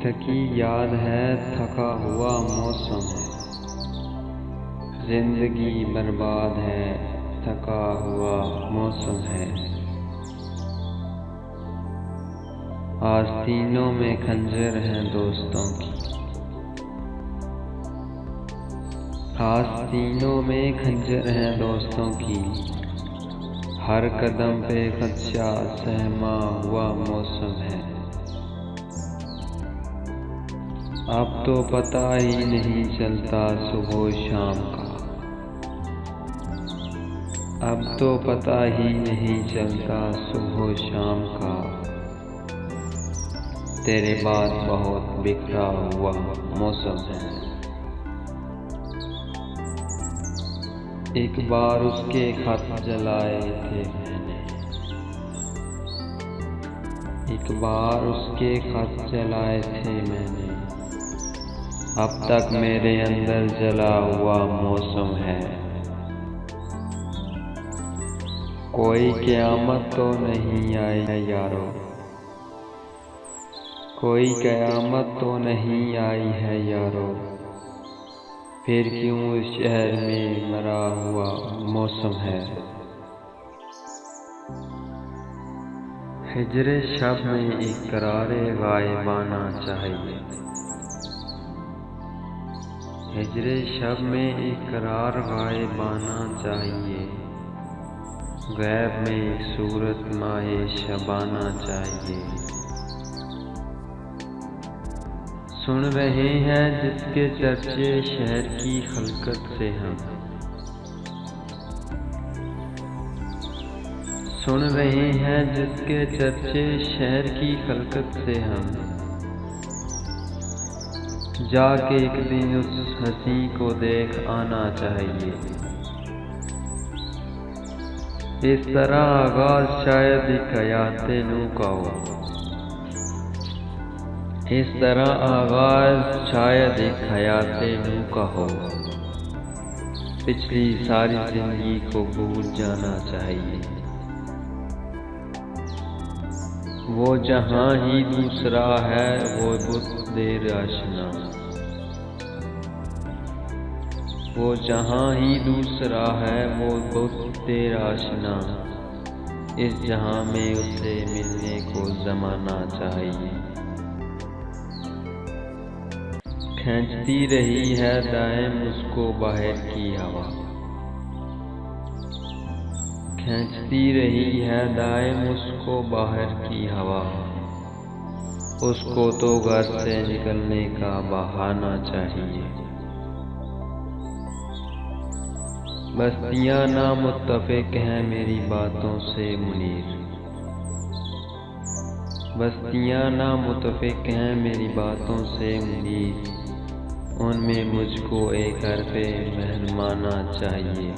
थकी याद है, थका हुआ मौसम है। जिंदगी बर्बाद है, थका हुआ मौसम है। आस्तीनों में खंजर हैं दोस्तों की, आस्तीनों में खंजर हैं दोस्तों की। हर कदम पे खदशा सहमा हुआ मौसम है। अब तो पता ही नहीं चलता सुबह शाम का, अब तो पता ही नहीं चलता सुबह शाम का। तेरे बाद बहुत बिखरा हुआ मौसम है। एक बार उसके खत जलाए थे मैंने, एक बार उसके खत जलाए थे मैंने। अब तक मेरे अंदर जला हुआ मौसम है। कोई क़यामत तो नहीं आई है यारो, कोई क़यामत तो नहीं आई है यारो। फिर क्यों इस शहर में मरा हुआ मौसम है। हिजरे शब में एक करारे गायबाना चाहिए, हिजरे शब में एक करार गायबाना चाहिए। गैब में एक सूरत माए शबाना चाहिए। सुन रहे हैं जिसके चर्चे शहर की खलकत से हम, सुन रहे हैं जिसके चर्चे शहर की खलकत से हम। जाके एक दिन उस हंसी को देख आना चाहिए। इस तरह आगाज शायद एक हयाते नू का हो, इस तरह आगाज शायद एक हयाते नू का हो। पिछली सारी जिंदगी को भूल जाना चाहिए। वो जहां ही दूसरा है वो बहुत देर आशना, वो जहां ही दूसरा है वो बहुत देर आशना। इस जहां में उससे मिलने को ज़माना चाहिए। खींचती रही है दाएम उसको बाहर की हवा, खींचती रही है दाएम उसको बाहर की हवा। उसको तो घर से निकलने का बहाना चाहिए। बस्तियां नामुत्तफ़िक़ हैं मेरी बातों से मुनीर, बस्तियां नामुत्तफ़िक़ हैं मेरी बातों से मुनीर। उनमें मुझको एक हरफ़े मेहरबाना चाहिए।